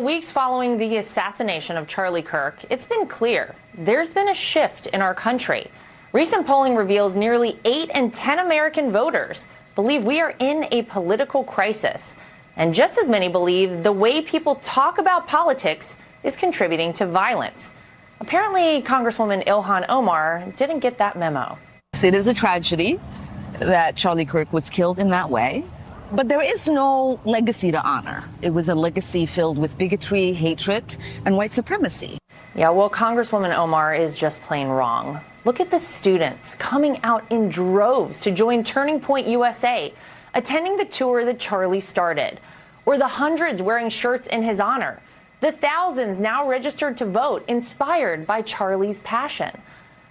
weeks following the assassination of Charlie Kirk, it's been clear there's been a shift in our country. Recent polling reveals nearly 8 in 10 American voters believe we are in a political crisis. And just as many believe the way people talk about politics is contributing to violence. Apparently, Congresswoman Ilhan Omar didn't get that memo. It is a tragedy that Charlie Kirk was killed in that way. But there is no legacy to honor. It was a legacy filled with bigotry, hatred, and white supremacy. Yeah, well, Congresswoman Omar is just plain wrong. Look at the students coming out in droves to join Turning Point USA, attending the tour that Charlie started, or the hundreds wearing shirts in his honor, the thousands now registered to vote, inspired by Charlie's passion.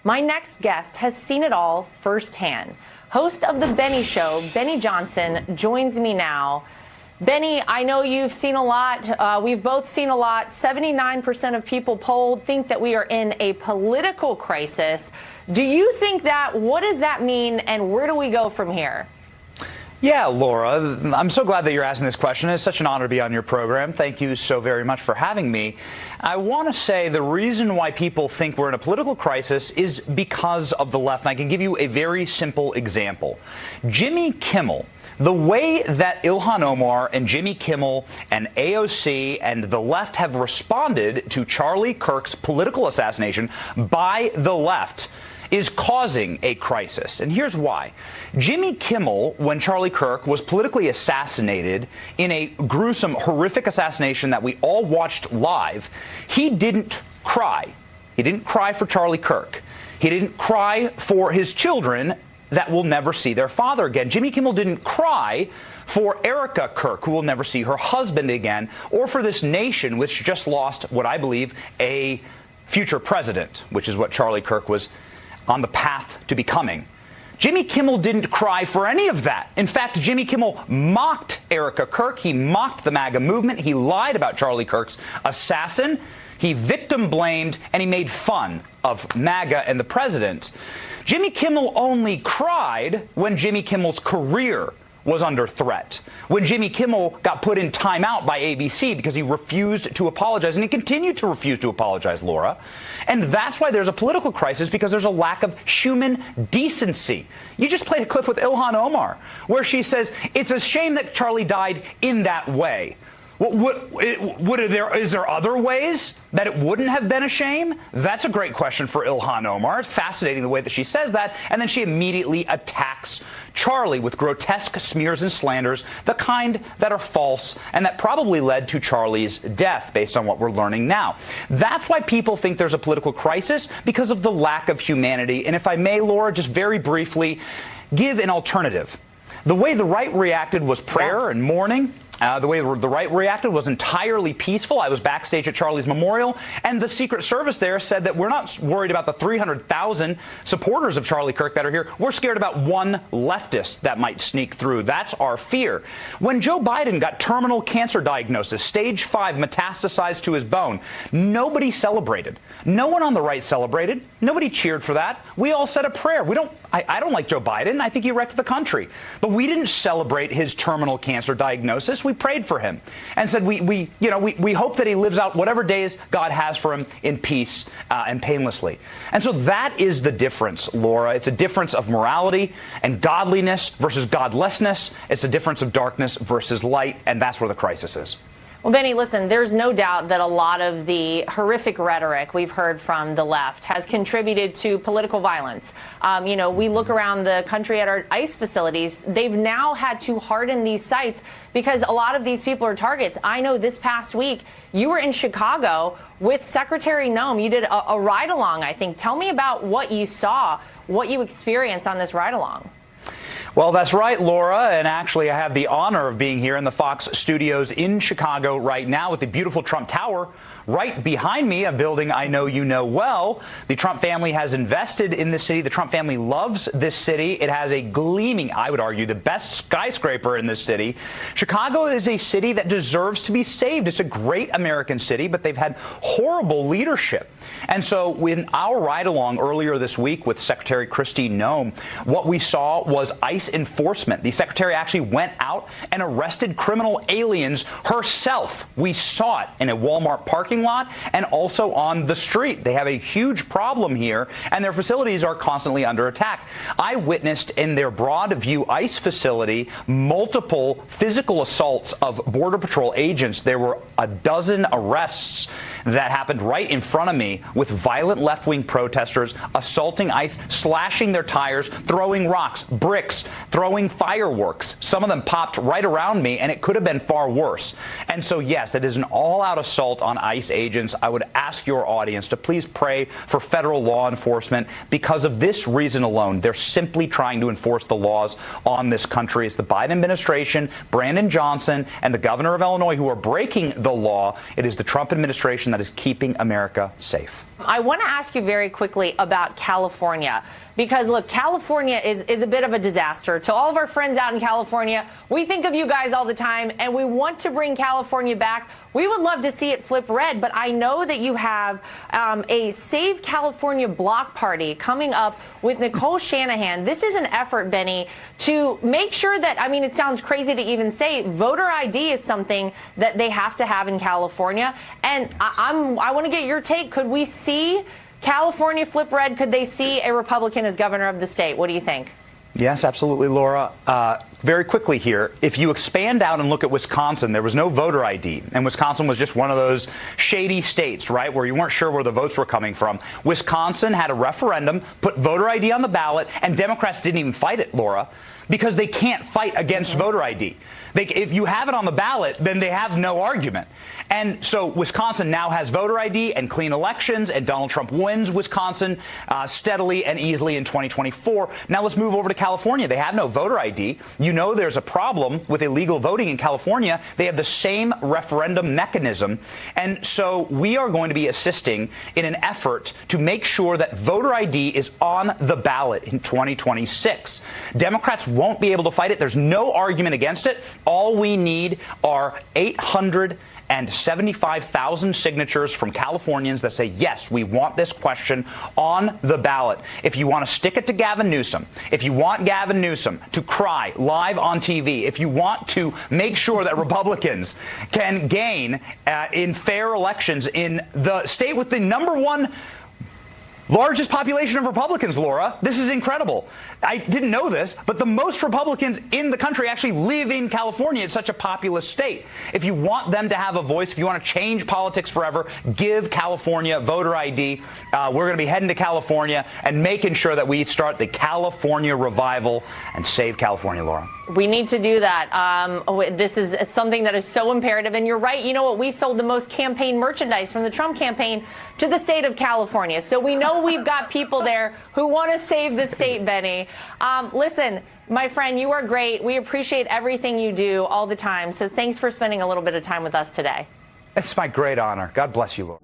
My next guest has seen it all firsthand. Host of The Benny Show, Benny Johnson, joins me now. Benny, I know you've seen a lot. We've both seen a lot. 79% of people polled think that we are in a political crisis. Do you think that? What does that mean? And where do we go from here? Yeah, Laura, I'm so glad that you're asking this question. It's such an honor to be on your program. Thank you so very much for having me. I want to say the reason why people think we're in a political crisis is because of the left. And I can give you a very simple example. Jimmy Kimmel, the way that Ilhan Omar and Jimmy Kimmel and AOC and the left have responded to Charlie Kirk's political assassination by the left is causing a crisis. And here's why. Jimmy Kimmel, when Charlie Kirk was politically assassinated in a gruesome, horrific assassination that we all watched live, he didn't cry. He didn't cry for Charlie Kirk. He didn't cry for his children that will never see their father again. Jimmy Kimmel didn't cry for Erica Kirk, who will never see her husband again, or for this nation, which just lost what I believe a future president, which is what Charlie Kirk was on the path to becoming. Jimmy Kimmel didn't cry for any of that. In fact, Jimmy Kimmel mocked Erica Kirk. He mocked the MAGA movement. He lied about Charlie Kirk's assassin. He victim blamed, and he made fun of MAGA and the president. Jimmy Kimmel only cried when Jimmy Kimmel's career was under threat, when Jimmy Kimmel got put in timeout by ABC because he refused to apologize, and he continued to refuse to apologize, Laura. And that's why there's a political crisis, because there's a lack of human decency. You just played a clip with Ilhan Omar where she says it's a shame that Charlie died in that way. Is there other ways that it wouldn't have been a shame? That's a great question for Ilhan Omar. It's fascinating the way that she says that. And then she immediately attacks Charlie with grotesque smears and slanders, the kind that are false and that probably led to Charlie's death, based on what we're learning now. That's why people think there's a political crisis, because of the lack of humanity. And if I may, Laura, just very briefly give an alternative. The way the right reacted was prayer and mourning. The way the right reacted was entirely peaceful. I was backstage at Charlie's memorial, and the Secret Service there said that we're not worried about the 300,000 supporters of Charlie Kirk that are here. We're scared about one leftist that might sneak through. That's our fear. When Joe Biden got terminal cancer diagnosis, stage 5 metastasized to his bone, nobody celebrated. No one on the right celebrated. Nobody cheered for that. We all said a prayer. I don't like Joe Biden. I think he wrecked the country. But we didn't celebrate his terminal cancer diagnosis. We prayed for him and said we hope that he lives out whatever days God has for him in peace and painlessly. And so that is the difference, Laura. It's a difference of morality and godliness versus godlessness. It's a difference of darkness versus light, and that's where the crisis is. Well, Benny, listen, there's no doubt that a lot of the horrific rhetoric we've heard from the left has contributed to political violence. We look around the country at our ICE facilities. They've now had to harden these sites because a lot of these people are targets. I know this past week you were in Chicago with Secretary Noem. You did a ride-along, I think. Tell me about what you saw, what you experienced on this ride-along. Well, that's right, Laura. And actually, I have the honor of being here in the Fox studios in Chicago right now with the beautiful Trump Tower right behind me, a building I know you know well. The Trump family has invested in this city. The Trump family loves this city. It has a gleaming, I would argue, the best skyscraper in this city. Chicago is a city that deserves to be saved. It's a great American city, but they've had horrible leadership. And so in our ride-along earlier this week with Secretary Kristi Noem, what we saw was ICE enforcement. The secretary actually went out and arrested criminal aliens herself. We saw it in a Walmart parking lot and also on the street. They have a huge problem here, and their facilities are constantly under attack. I witnessed in their Broadview ICE facility multiple physical assaults of Border Patrol agents. There were a dozen arrests that happened right in front of me with violent left-wing protesters assaulting ICE, slashing their tires, throwing rocks, bricks, throwing fireworks. Some of them popped right around me, and it could have been far worse. And so, yes, it is an all-out assault on ICE agents. I would ask your audience to please pray for federal law enforcement. Because of this reason alone, they're simply trying to enforce the laws on this country. It's the Biden administration, Brandon Johnson, and the governor of Illinois who are breaking the law. It is the Trump administration that is keeping America safe. I want to ask you very quickly about California, because, look, California is a bit of a disaster. To all of our friends out in California, we think of you guys all the time, and we want to bring California back. We would love to see it flip red, but I know that you have a Save California block party coming up with Nicole Shanahan. This is an effort, Benny, to make sure that, I mean, it sounds crazy to even say, voter ID is something that they have to have in California. And I want to get your take. Could we see California flip red? Could they see a Republican as governor of the state? What do you think? Yes, absolutely, Laura. Very quickly here, if you expand out and look at Wisconsin, there was no voter ID. And Wisconsin was just one of those shady states, right, where you weren't sure where the votes were coming from. Wisconsin had a referendum, put voter ID on the ballot, and Democrats didn't even fight it, Laura, because they can't fight against voter ID. If you have it on the ballot, then they have no argument. And so Wisconsin now has voter ID and clean elections, and Donald Trump wins Wisconsin steadily and easily in 2024. Now let's move over to California. They have no voter ID. You know there's a problem with illegal voting in California. They have the same referendum mechanism. And so we are going to be assisting in an effort to make sure that voter ID is on the ballot in 2026. Democrats won't be able to fight it. There's no argument against it. All we need are 875,000 signatures from Californians that say, yes, we want this question on the ballot. If you want to stick it to Gavin Newsom, if you want Gavin Newsom to cry live on TV, if you want to make sure that Republicans can gain in fair elections in the state with the #1 largest population of Republicans, Laura. This is incredible. I didn't know this, but the most Republicans in the country actually live in California. It's such a populous state. If you want them to have a voice, if you want to change politics forever, give California voter ID. We're going to be heading to California and making sure that we start the California revival and save California, Laura. We need to do that. This is something that is so imperative. And you're right. You know what? We sold the most campaign merchandise from the Trump campaign to the state of California. So we know we've got people there who want to save the state, Benny. Listen, my friend, you are great. We appreciate everything you do all the time. So thanks for spending a little bit of time with us today. It's my great honor. God bless you, Laura.